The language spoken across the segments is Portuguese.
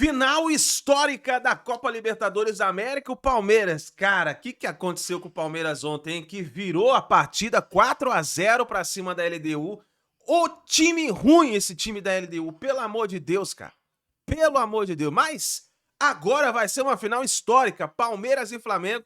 Final histórica da Copa Libertadores da América, o Palmeiras. Cara, o que aconteceu com o Palmeiras ontem, hein? Que virou a partida 4-0 pra cima da LDU. O time ruim, esse time da LDU, pelo amor de Deus, cara. Pelo amor de Deus. Mas agora vai ser uma final histórica, Palmeiras e Flamengo,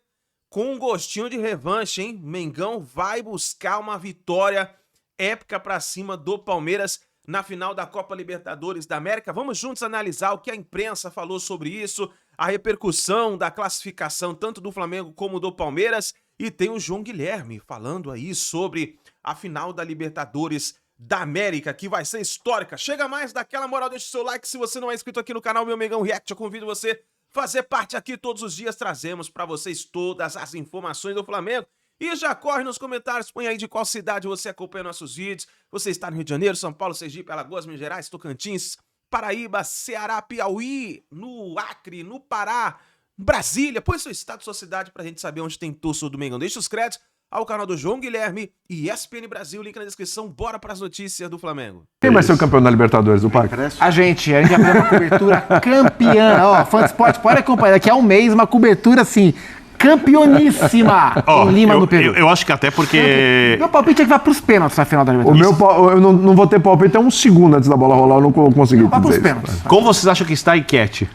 com um gostinho de revanche, hein? Mengão vai buscar uma vitória épica pra cima do Palmeiras na final da Copa Libertadores da América. Vamos juntos analisar o que a imprensa falou sobre isso, a repercussão da classificação tanto do Flamengo como do Palmeiras, e tem o João Guilherme falando aí sobre a final da Libertadores da América, que vai ser histórica. Chega mais, daquela moral, deixa o seu like. Se você não é inscrito aqui no canal Meu Mengão React, eu convido você a fazer parte aqui. Todos os dias trazemos para vocês todas as informações do Flamengo. E já corre nos comentários, põe aí de qual cidade você acompanha nossos vídeos. Você está no Rio de Janeiro, São Paulo, Sergipe, Alagoas, Minas Gerais, Tocantins, Paraíba, Ceará, Piauí, no Acre, no Pará, Brasília. Põe seu estado, sua cidade pra gente saber onde tem torcedor do Mengão. Deixa os créditos ao canal do João Guilherme e ESPN Brasil, link na descrição. Bora para as notícias do Flamengo. Quem vai ser o campeão da Libertadores do Parque? A gente vai fazer uma cobertura campeã. Ó, Fã de Esporte, pode acompanhar. Daqui a um mês, uma cobertura assim, campeoníssima em Lima, no Peru. Eu acho que até porque... Meu palpite é que vai pros pênaltis na final da O Libertadores. eu não vou ter palpite até um segundo antes da bola rolar, eu não consegui Vai pros dizer isso. pênaltis. Como vocês acham que está a enquete?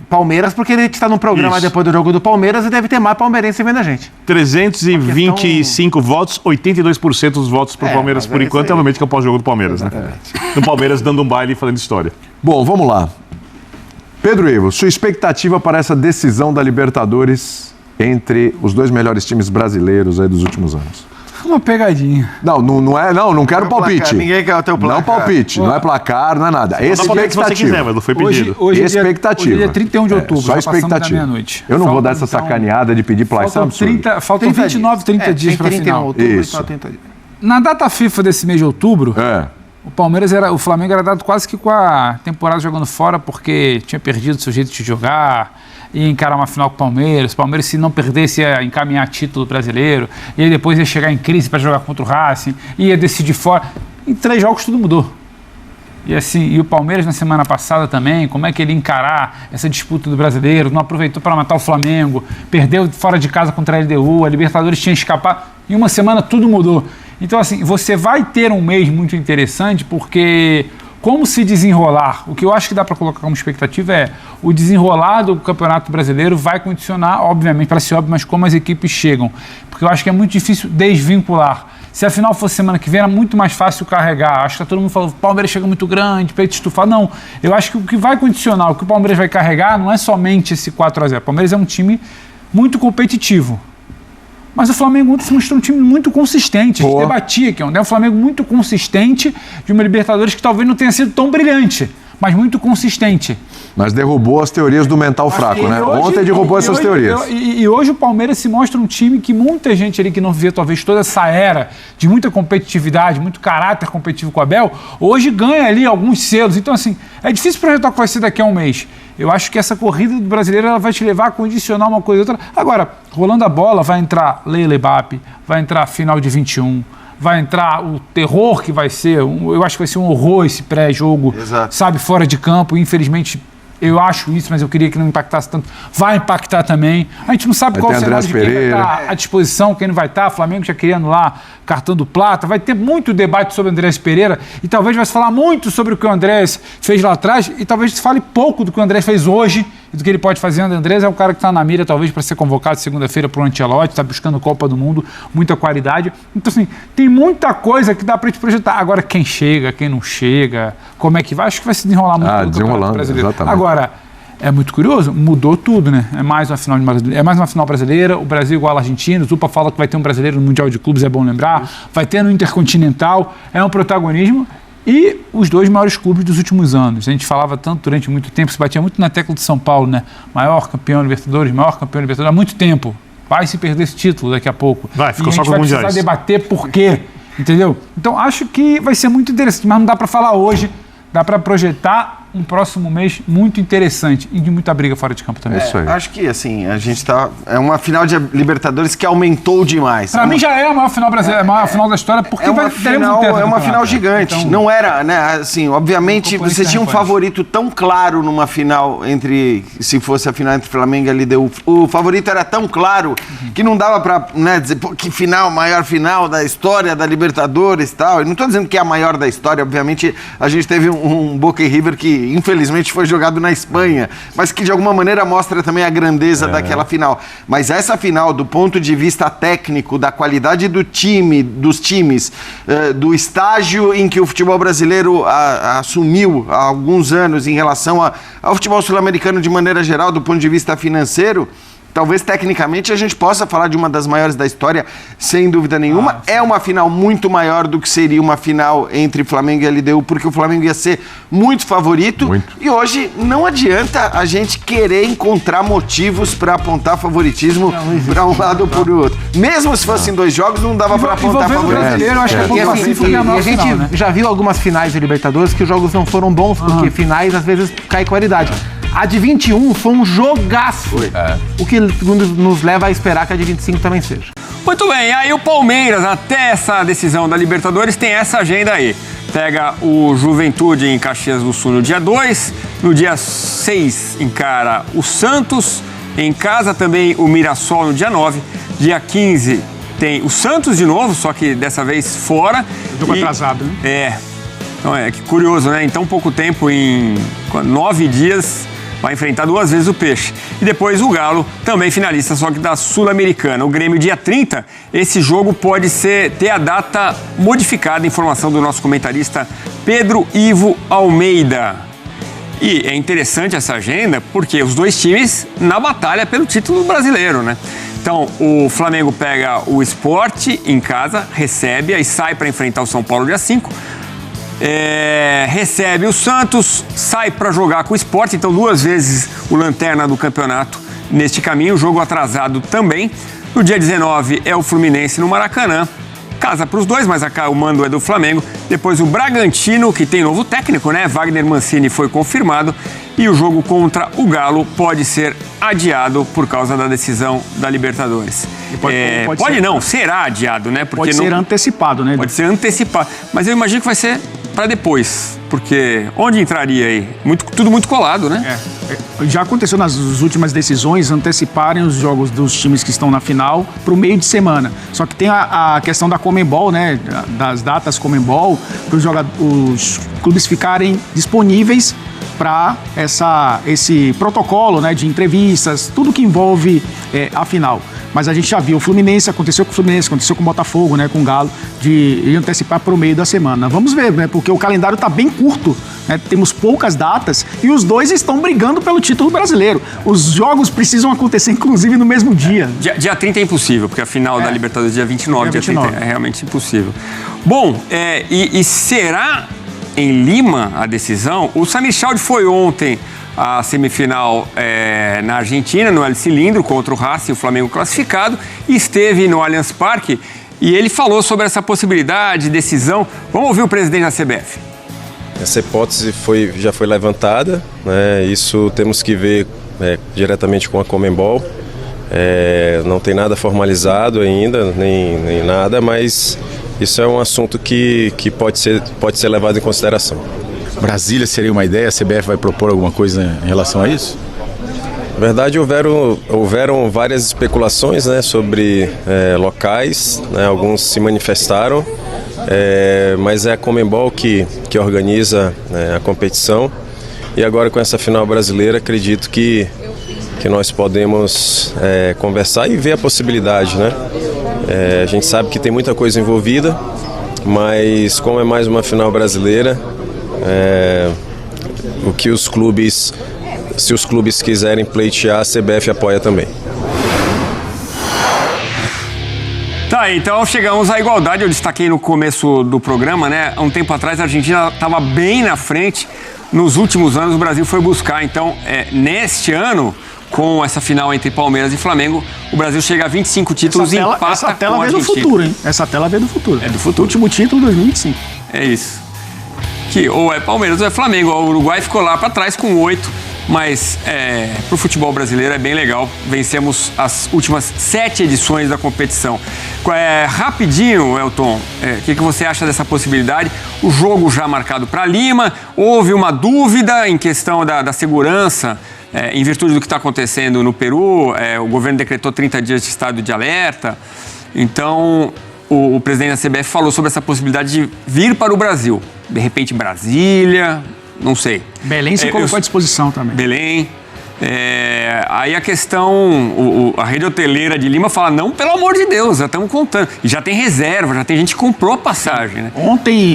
Palmeiras, porque ele está no programa Isso. depois do jogo do Palmeiras e deve ter mais palmeirense vendo a gente. 325 votos, 82% dos votos pro Palmeiras por enquanto, é obviamente que é o pós-jogo do Palmeiras, né? Do Palmeiras dando um baile e fazendo história. Bom, vamos lá. Pedro Ivo, sua expectativa para essa decisão da Libertadores entre os dois melhores times brasileiros aí dos últimos anos? Uma pegadinha. Não quero palpite. Placar. Ninguém quer o teu placar. Não palpite, não é placar, não é nada. Dá palpite se você quiser, mas não foi pedido. Hoje Expectativa. é dia 31 de outubro, Só já passamos da expectativa. meia-noite. Eu não vou dar essa sacaneada de pedir placar, isso é absurdo. Faltam 29, 30 dias para a final. Outubro, Isso. então 30 dias. Na data FIFA desse mês de outubro, o Flamengo era dado quase que com a temporada jogando fora, porque tinha perdido seu jeito de jogar, ia encarar uma final com o Palmeiras. O Palmeiras, se não perdesse, ia encaminhar título brasileiro, e aí depois ia chegar em crise para jogar contra o Racing, ia decidir fora. Em 3 jogos tudo mudou. E assim, e o Palmeiras na semana passada também, como é que ele ia encarar essa disputa do brasileiro, não aproveitou para matar o Flamengo, perdeu fora de casa contra a LDU, a Libertadores tinha escapado, em uma semana tudo mudou. Então assim, você vai ter um mês muito interessante, porque como se desenrolar, o que eu acho que dá para colocar como expectativa é o desenrolar do Campeonato Brasileiro vai condicionar, obviamente, para ser óbvio, mas como as equipes chegam, porque eu acho que é muito difícil desvincular. Se a final fosse semana que vem, era muito mais fácil carregar. Acho que todo mundo falou, o Palmeiras chega muito grande, peito estufado. Não, eu acho que o que vai condicionar, o que o Palmeiras vai carregar, não é somente esse 4-0. O Palmeiras é um time muito competitivo. Mas o Flamengo ontem se mostrou um time muito consistente. A gente debatia aqui, é um Flamengo muito consistente de uma Libertadores que talvez não tenha sido tão brilhante, mas muito consistente. Mas derrubou as teorias do mental fraco, né? Ontem derrubou essas teorias. E hoje o Palmeiras se mostra um time que muita gente ali que não vê talvez toda essa era de muita competitividade, muito caráter competitivo com o Abel, hoje ganha ali alguns selos. Então assim, é difícil projetar o que vai ser daqui a um mês. Eu acho que essa corrida do brasileiro ela vai te levar a condicionar uma coisa e outra. Agora, rolando a bola, vai entrar Leila Mbappé, vai entrar final de 21, vai entrar o terror que vai ser, eu acho que vai ser um horror esse pré-jogo, sabe, fora de campo. Infelizmente, eu acho isso, mas eu queria que não impactasse tanto. Vai impactar também. A gente não sabe qual o cenário de quem vai estar à disposição, quem não vai estar. O Flamengo já querendo lá cartão do Plata. Vai ter muito debate sobre o Andrés Pereira e talvez vai se falar muito sobre o que o Andrés fez lá atrás e talvez se fale pouco do que o Andrés fez hoje e do que ele pode fazer. O Andrés é um cara que está na mira talvez para ser convocado segunda-feira para o Ancelotti, está buscando Copa do Mundo, muita qualidade. Então assim, tem muita coisa que dá para gente projetar. Agora quem chega, quem não chega, como é que vai, acho que vai se desenrolar muito no Campeonato Brasileiro. Exatamente. Agora, é muito curioso, mudou tudo, né? É mais uma final brasileira, o Brasil igual a Argentina, o Zupa fala que vai ter um brasileiro no Mundial de Clubes, é bom lembrar, vai ter no Intercontinental, é um protagonismo, e os dois maiores clubes dos últimos anos. A gente falava tanto durante muito tempo, se batia muito na tecla de São Paulo, né? Maior campeão Libertadores, há muito tempo. Vai se perder esse título daqui a pouco. Ficou só com mundiais. A gente vai precisar debater por quê, entendeu? Então acho que vai ser muito interessante, mas não dá para falar hoje, dá para projetar um próximo mês muito interessante e de muita briga fora de campo também. Isso aí. Acho que, assim, a gente tá... É uma final de Libertadores que aumentou demais. Pra mim já é a maior final brasileira, a maior final da história, porque é uma final gigante. Então, não era, né? Assim, obviamente, você tinha um favorito tão claro numa final se fosse a final entre Flamengo e LDU. O favorito era tão claro que não dava pra, né, dizer, pô, que final, maior final da história da Libertadores e tal. Eu não tô dizendo que é a maior da história, obviamente, a gente teve um Boca e River que, infelizmente, foi jogado na Espanha, mas que, de alguma maneira, mostra também a grandeza daquela final. Mas essa final, do ponto de vista técnico, da qualidade dos times, do estágio em que o futebol brasileiro assumiu há alguns anos em relação ao futebol sul-americano de maneira geral, do ponto de vista financeiro, talvez tecnicamente a gente possa falar de uma das maiores da história, sem dúvida nenhuma. É uma final muito maior do que seria uma final entre Flamengo e LDU, porque o Flamengo ia ser muito favorito. Muito. E hoje não adianta a gente querer encontrar motivos para apontar favoritismo para um lado ou para o outro. Mesmo se fossem 2 jogos, não dava para apontar favoritismo. Eu acho que a gente já viu algumas finais de Libertadores que os jogos não foram bons, porque finais às vezes cai qualidade. A de 21 foi um jogaço, o que nos leva a esperar que a de 25 também seja. Muito bem, aí o Palmeiras, até essa decisão da Libertadores, tem essa agenda aí. Pega o Juventude em Caxias do Sul no dia 2, no dia 6 encara o Santos, em casa também o Mirassol no dia 9, dia 15 tem o Santos de novo, só que dessa vez fora. Jogo atrasado, né? Então que curioso, né? Em tão pouco tempo, em 9 dias, vai enfrentar 2 vezes o Peixe. E depois o Galo, também finalista, só que da Sul-Americana. O Grêmio, dia 30, esse jogo pode ter a data modificada, informação do nosso comentarista Pedro Ivo Almeida. E é interessante essa agenda, porque os 2 times na batalha pelo título brasileiro, né? Então, o Flamengo pega o Sport em casa, recebe, aí sai para enfrentar o São Paulo dia 5. Recebe o Santos, sai para jogar com o Sport, então 2 vezes o lanterna do campeonato neste caminho, jogo atrasado também. No dia 19 é o Fluminense no Maracanã, casa para os 2, mas o mando é do Flamengo. Depois o Bragantino, que tem novo técnico, né? Wagner Mancini foi confirmado, e o jogo contra o Galo pode ser adiado por causa da decisão da Libertadores. Pode não, será adiado, né? Porque pode ser antecipado, né? Pode ser antecipado, mas eu imagino que vai ser para depois, porque onde entraria aí? Tudo muito colado, né? Já aconteceu nas últimas decisões anteciparem os jogos dos times que estão na final para o meio de semana. Só que tem a questão da Conmebol, né? Das datas Conmebol, para os clubes ficarem disponíveis para esse protocolo, né, de entrevistas, tudo que envolve a final. Mas a gente já viu, o Fluminense, aconteceu com o Fluminense, aconteceu com o Botafogo, né, com o Galo, de antecipar para o meio da semana. Vamos ver, né, porque o calendário está bem curto, né, temos poucas datas e os 2 estão brigando pelo título brasileiro. Os jogos precisam acontecer, inclusive, no mesmo dia. Dia 30 é impossível, porque a final da Libertadores é dia 29, dia 30 é realmente impossível. Bom, e será em Lima a decisão? O Samir Chaldi foi ontem à semifinal na Argentina, no El Cilindro, contra o Racing, o Flamengo classificado, e esteve no Allianz Parque, e ele falou sobre essa possibilidade de decisão. Vamos ouvir o presidente da CBF. Essa hipótese já foi levantada, né? Isso temos que ver diretamente com a Conmebol. Não tem nada formalizado ainda, nem nada, mas isso é um assunto que pode ser levado em consideração. Brasília seria uma ideia? A CBF vai propor alguma coisa em relação a isso? Na verdade, houveram várias especulações, né, sobre locais, né, alguns se manifestaram, mas é a Conmebol que organiza, né, a competição. E agora, com essa final brasileira, acredito que nós podemos conversar e ver a possibilidade, né? A gente sabe que tem muita coisa envolvida, mas como é mais uma final brasileira, se os clubes quiserem pleitear, a CBF apoia também. Tá, então chegamos à igualdade. Eu destaquei no começo do programa, né? Há um tempo atrás a Argentina estava bem na frente. Nos últimos anos o Brasil foi buscar. Então, neste ano, com essa final entre Palmeiras e Flamengo, o Brasil chega a 25 títulos e empata com a Argentina. Essa tela veio do futuro, hein? Essa tela veio do futuro. É do futuro. Último título, 2025. É isso. que ou é Palmeiras ou é Flamengo. O Uruguai ficou lá para trás com 8, mas para o futebol brasileiro é bem legal. Vencemos as últimas 7 edições da competição. Rapidinho, Elton, o que você acha dessa possibilidade? O jogo já marcado para Lima, houve uma dúvida em questão da segurança, em virtude do que está acontecendo no Peru. O governo decretou 30 dias de estado de alerta. Então, o presidente da CBF falou sobre essa possibilidade de vir para o Brasil. De repente, Brasília, não sei. Belém se colocou à disposição também. Belém. Aí a questão, a rede hoteleira de Lima fala, não, pelo amor de Deus, já estamos contando. E já tem reserva, já tem gente que comprou a passagem, né?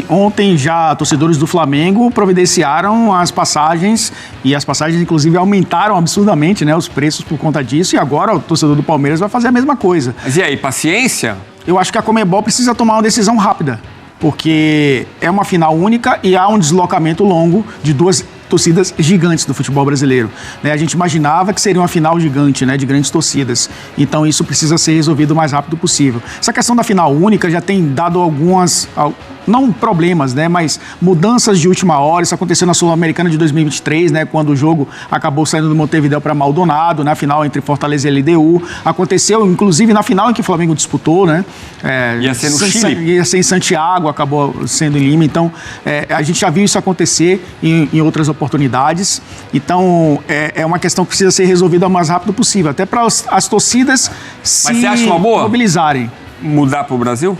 Ontem já torcedores do Flamengo providenciaram as passagens, e as passagens inclusive aumentaram absurdamente, né, os preços por conta disso, e agora o torcedor do Palmeiras vai fazer a mesma coisa. Mas e aí, paciência? Eu acho que a Conmebol precisa tomar uma decisão rápida, porque é uma final única e há um deslocamento longo de 2 torcidas gigantes do futebol brasileiro, né? A gente imaginava que seria uma final gigante, né, de grandes torcidas. Então isso precisa ser resolvido o mais rápido possível. Essa questão da final única já tem dado algumas, não problemas, né, mas mudanças de última hora. Isso aconteceu na Sul-Americana de 2023, né, quando o jogo acabou saindo do Montevidéu para Maldonado, na final entre Fortaleza e LDU. Aconteceu, inclusive, na final em que o Flamengo disputou, né? Ia ser no Chile. Ia ser em Santiago, acabou sendo em Lima. Então, a gente já viu isso acontecer em outras oportunidades. Então, é uma questão que precisa ser resolvida o mais rápido possível, até para as torcidas se Mas você acha uma boa mobilizarem. Mudar para o Brasil?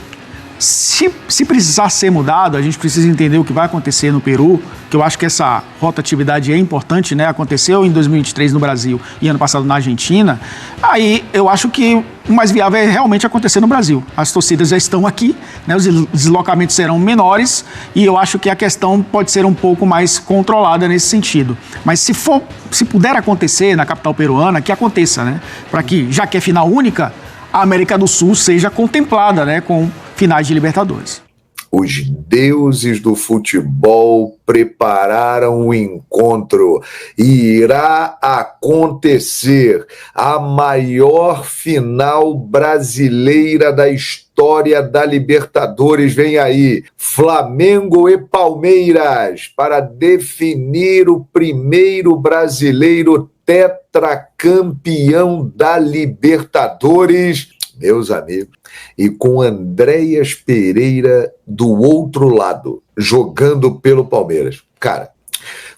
Se precisar ser mudado, a gente precisa entender o que vai acontecer no Peru, que eu acho que essa rotatividade é importante, né? Aconteceu em 2023 no Brasil e ano passado na Argentina. Aí eu acho que o mais viável é realmente acontecer no Brasil. As torcidas já estão aqui, né? Os deslocamentos serão menores e eu acho que a questão pode ser um pouco mais controlada nesse sentido. Mas se puder acontecer na capital peruana, que aconteça, né? Para que, já que é final única, a América do Sul seja contemplada, né, com finais de Libertadores. Os deuses do futebol prepararam o encontro e irá acontecer a maior final brasileira da história da Libertadores. Vem aí, Flamengo e Palmeiras, para definir o primeiro brasileiro tetracampeão da Libertadores, meus amigos, e com Andréas Pereira do outro lado, jogando pelo Palmeiras. Cara,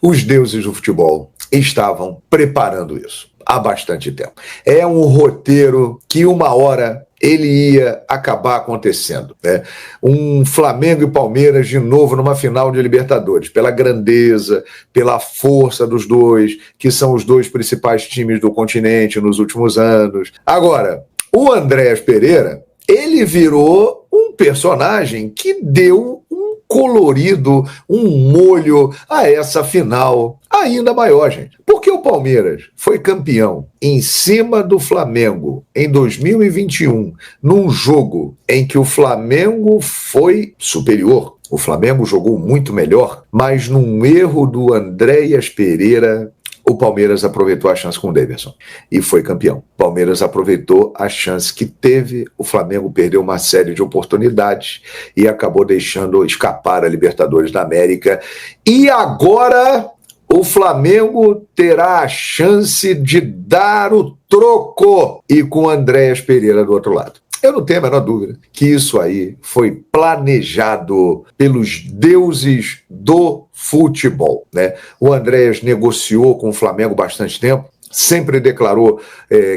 os deuses do futebol estavam preparando isso há bastante tempo. É um roteiro que uma hora ele ia acabar acontecendo, né? Um Flamengo e Palmeiras de novo numa final de Libertadores, pela grandeza, pela força dos dois, que são os dois principais times do continente nos últimos anos. Agora, o Andréas Pereira, ele virou um personagem que deu um colorido, um molho a essa final ainda maior, gente. Porque o Palmeiras foi campeão em cima do Flamengo em 2021, num jogo em que o Flamengo foi superior. O Flamengo jogou muito melhor, mas num erro do Andréas Pereira, o Palmeiras aproveitou a chance com o Davidson e foi campeão. O Palmeiras aproveitou a chance que teve, o Flamengo perdeu uma série de oportunidades e acabou deixando escapar a Libertadores da América. E agora o Flamengo terá a chance de dar o troco e com Andréas Pereira do outro lado. Eu não tenho a menor dúvida que isso aí foi planejado pelos deuses do futebol, né? O Andréas negociou com o Flamengo bastante tempo, sempre declarou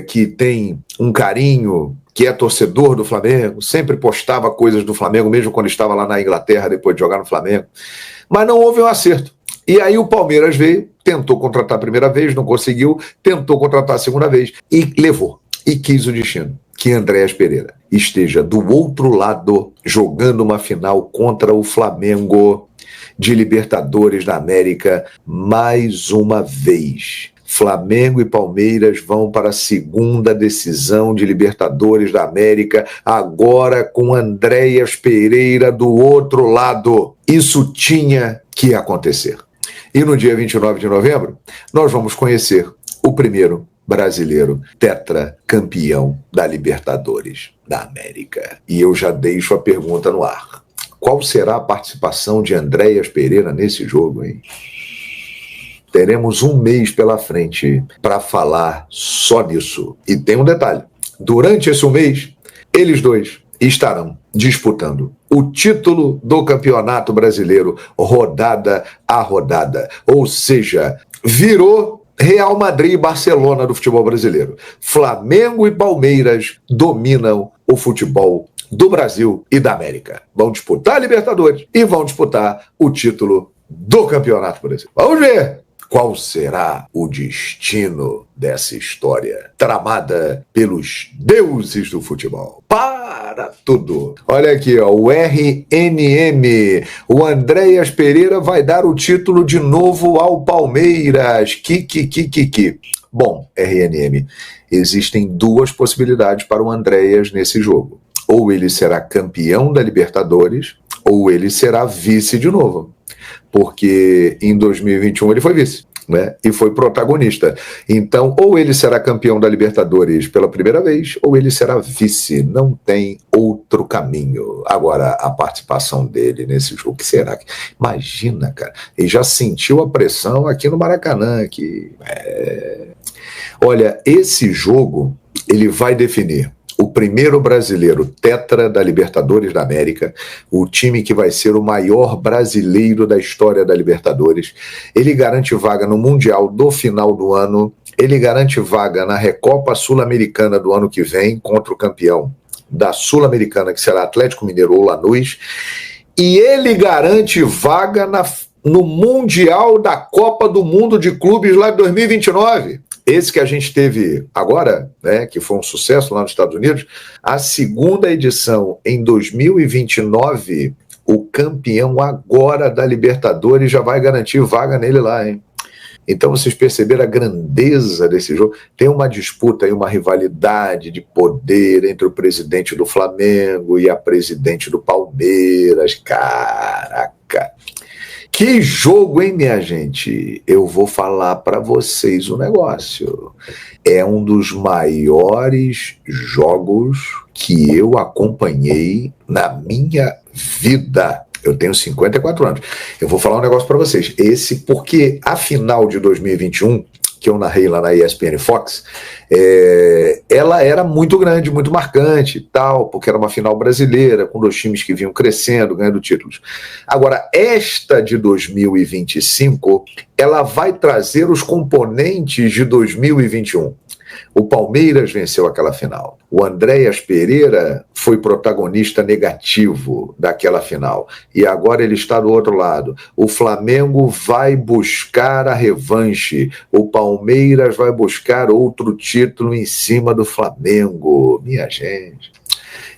que tem um carinho, que é torcedor do Flamengo, sempre postava coisas do Flamengo, mesmo quando estava lá na Inglaterra, depois de jogar no Flamengo. Mas não houve um acerto. E aí o Palmeiras veio, tentou contratar a primeira vez, não conseguiu, tentou contratar a segunda vez e levou. E quis o destino que Andréas Pereira esteja do outro lado jogando uma final contra o Flamengo de Libertadores da América mais uma vez. Flamengo e Palmeiras vão para a segunda decisão de Libertadores da América, agora com Andréas Pereira do outro lado. Isso tinha que acontecer. E no dia 29 de novembro, nós vamos conhecer o primeiro brasileiro tetracampeão da Libertadores da América. E eu já deixo a pergunta no ar. Qual será a participação de Andréas Pereira nesse jogo, hein? Teremos um mês pela frente para falar só nisso. E tem um detalhe: durante esse mês, eles dois estarão disputando o título do Campeonato Brasileiro, rodada a rodada. Ou seja, virou Real Madrid e Barcelona do futebol brasileiro. Flamengo e Palmeiras dominam o futebol do Brasil e da América. Vão disputar a Libertadores e vão disputar o título do Campeonato Brasileiro. Vamos ver qual será o destino dessa história tramada pelos deuses do futebol. Para tudo! Olha aqui, ó, o RNM. O Andréas Pereira vai dar o título de novo ao Palmeiras. Bom, RNM, existem duas possibilidades para o Andréas nesse jogo. Ou ele será campeão da Libertadores, ou ele será vice de novo. Porque em 2021 ele foi vice, né? E foi protagonista. Então, ou ele será campeão da Libertadores pela primeira vez, ou ele será vice. Não tem outro caminho. Agora, a participação dele nesse jogo, que será que... Imagina, cara, ele já sentiu a pressão aqui no Maracanã. Olha, esse jogo, ele vai definir o primeiro brasileiro tetra da Libertadores da América, o time que vai ser o maior brasileiro da história da Libertadores. Ele garante vaga no Mundial do final do ano, ele garante vaga na Recopa Sul-Americana do ano que vem, contra o campeão da Sul-Americana, que será Atlético Mineiro ou Lanús, e ele garante vaga no Mundial da Copa do Mundo de Clubes lá de 2029. Esse que a gente teve agora, né, que foi um sucesso lá nos Estados Unidos, a segunda edição em 2029, o campeão agora da Libertadores já vai garantir vaga nele lá, hein? Então vocês perceberam a grandeza desse jogo. Tem uma disputa e uma rivalidade de poder entre o presidente do Flamengo e a presidente do Palmeiras. Caraca! Que jogo, hein, minha gente? Eu vou falar para vocês um negócio. É um dos maiores jogos que eu acompanhei na minha vida. Eu tenho 54 anos. Eu vou falar um negócio para vocês. Porque a final de 2021, que eu narrei lá na ESPN Fox, ela era muito grande, muito marcante e tal, porque era uma final brasileira, com dois times que vinham crescendo, ganhando títulos. Agora, esta de 2025, ela vai trazer os componentes de 2021. O Palmeiras venceu aquela final. O Andréas Pereira foi protagonista negativo daquela final. E agora ele está do outro lado. O Flamengo vai buscar a revanche. O Palmeiras vai buscar outro título em cima do Flamengo. Minha gente.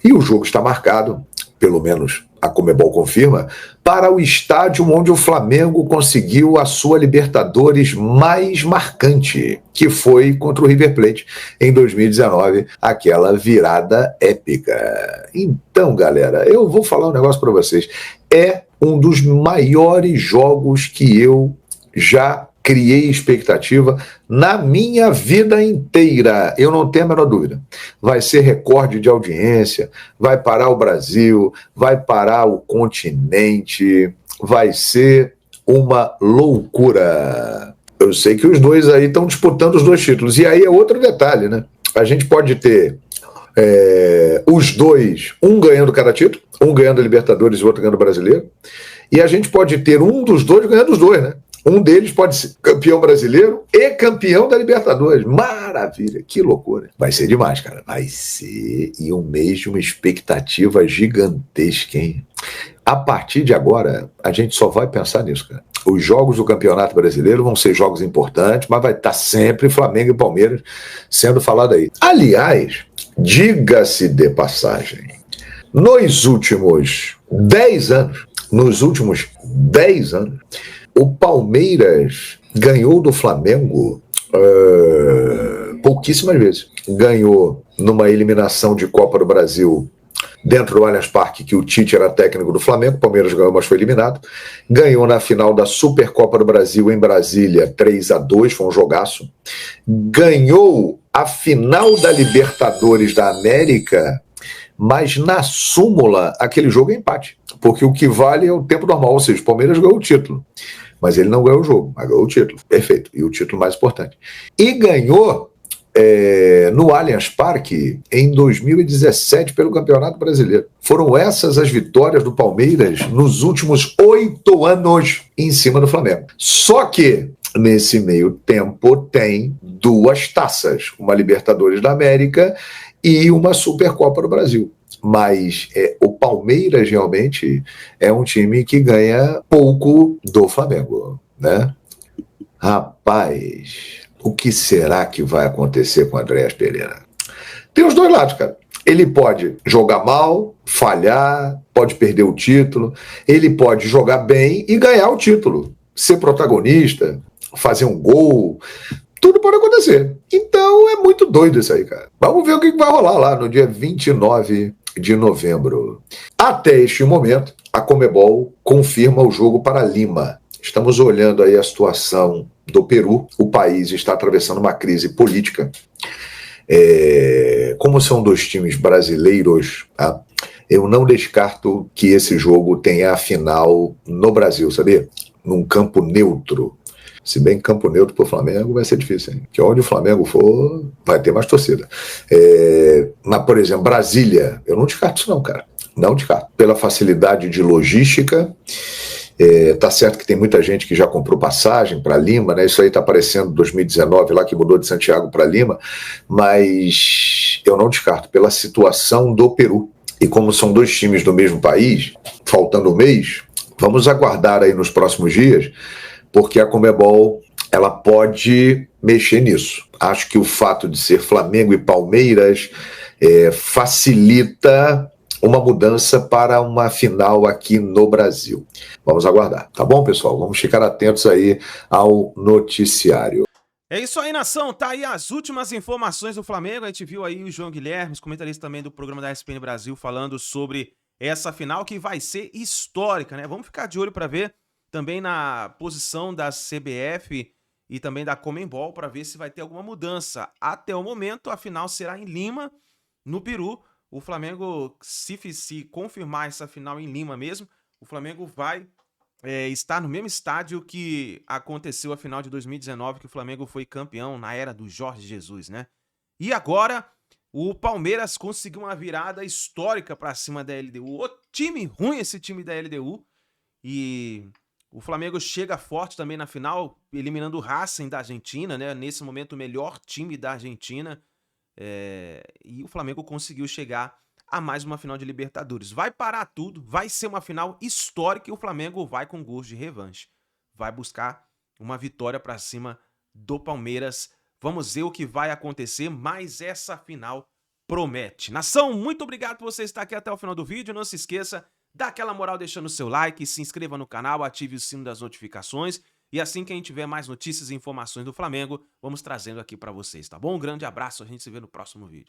E o jogo está marcado, pelo menos a Conmebol confirma, para o estádio onde o Flamengo conseguiu a sua Libertadores mais marcante, que foi contra o River Plate em 2019, aquela virada épica. Então, galera, eu vou falar um negócio para vocês. É um dos maiores jogos que eu já criei expectativa na minha vida inteira, eu não tenho a menor dúvida. Vai ser recorde de audiência, vai parar o Brasil, vai parar o continente, vai ser uma loucura. Eu sei que os dois aí estão disputando os dois títulos, e aí é outro detalhe, né? A gente pode ter os dois, um ganhando cada título, um ganhando a Libertadores e o outro ganhando o Brasileiro, e a gente pode ter um dos dois ganhando os dois, né? Um deles pode ser campeão brasileiro e campeão da Libertadores. Maravilha, que loucura. Vai ser demais, cara. Vai ser, e um mês de uma expectativa gigantesca, hein? A partir de agora, a gente só vai pensar nisso, cara. Os jogos do Campeonato Brasileiro vão ser jogos importantes, mas vai estar sempre Flamengo e Palmeiras sendo falado aí. Aliás, diga-se de passagem, nos últimos 10 anos, o Palmeiras ganhou do Flamengo pouquíssimas vezes. Ganhou numa eliminação de Copa do Brasil dentro do Allianz Parque, que o Tite era técnico do Flamengo, o Palmeiras ganhou, mas foi eliminado. Ganhou na final da Supercopa do Brasil em Brasília, 3-2, foi um jogaço. Ganhou a final da Libertadores da América, mas na súmula aquele jogo é empate, porque o que vale é o tempo normal, ou seja, o Palmeiras ganhou o título, mas ele não ganhou o jogo, mas ganhou o título, perfeito, e o título mais importante. E ganhou no Allianz Parque em 2017 pelo Campeonato Brasileiro. Foram essas as vitórias do Palmeiras nos últimos 8 anos em cima do Flamengo. Só que nesse meio tempo tem 2 taças, uma Libertadores da América e uma Supercopa do Brasil. Mas o Palmeiras realmente é um time que ganha pouco do Flamengo, né? Rapaz, o que será que vai acontecer com o Andréas Pereira? Tem os dois lados, cara. Ele pode jogar mal, falhar, pode perder o título, ele pode jogar bem e ganhar o título, ser protagonista, fazer um gol, tudo pode acontecer. Então é muito doido isso aí, cara. Vamos ver o que vai rolar lá no dia 29 de novembro. Até este momento, a Conmebol confirma o jogo para Lima. Estamos olhando aí a situação do Peru. O país está atravessando uma crise política. Como são 2 times brasileiros, tá? Eu não descarto que esse jogo tenha a final no Brasil, sabia? Num campo neutro. Se bem que campo neutro para o Flamengo vai ser difícil, hein? Que onde o Flamengo for, vai ter mais torcida. Mas, por exemplo, Brasília, eu não descarto isso não, cara. Não descarto. Pela facilidade de logística. Tá certo que tem muita gente que já comprou passagem para Lima, né? Isso aí tá aparecendo em 2019 lá, que mudou de Santiago para Lima, mas eu não descarto pela situação do Peru. E como são 2 times do mesmo país, faltando um mês, vamos aguardar aí nos próximos dias, porque a Conmebol ela pode mexer nisso. Acho que o fato de ser Flamengo e Palmeiras facilita uma mudança para uma final aqui no Brasil. Vamos aguardar, tá bom, pessoal? Vamos ficar atentos aí ao noticiário. É isso aí, nação. Tá aí as últimas informações do Flamengo. A gente viu aí o João Guilherme, os comentaristas também do programa da ESPN Brasil, falando sobre essa final que vai ser histórica, né? Vamos ficar de olho para ver também na posição da CBF e também da Conmebol para ver se vai ter alguma mudança. Até o momento, a final será em Lima, no Peru. O Flamengo, se confirmar essa final em Lima mesmo, o Flamengo vai estar no mesmo estádio que aconteceu a final de 2019, que o Flamengo foi campeão na era do Jorge Jesus, né? E agora, o Palmeiras conseguiu uma virada histórica para cima da LDU. O time ruim, esse time da LDU. E o Flamengo chega forte também na final, eliminando o Racing da Argentina, né? Nesse momento, o melhor time da Argentina. E o Flamengo conseguiu chegar a mais uma final de Libertadores. Vai parar tudo, vai ser uma final histórica e o Flamengo vai com gosto de revanche. Vai buscar uma vitória para cima do Palmeiras. Vamos ver o que vai acontecer, mas essa final promete. Nação, muito obrigado por você estar aqui até o final do vídeo. Não se esqueça, dá aquela moral deixando o seu like, se inscreva no canal, ative o sino das notificações. E assim que a gente tiver mais notícias e informações do Flamengo, vamos trazendo aqui para vocês, tá bom? Um grande abraço, a gente se vê no próximo vídeo.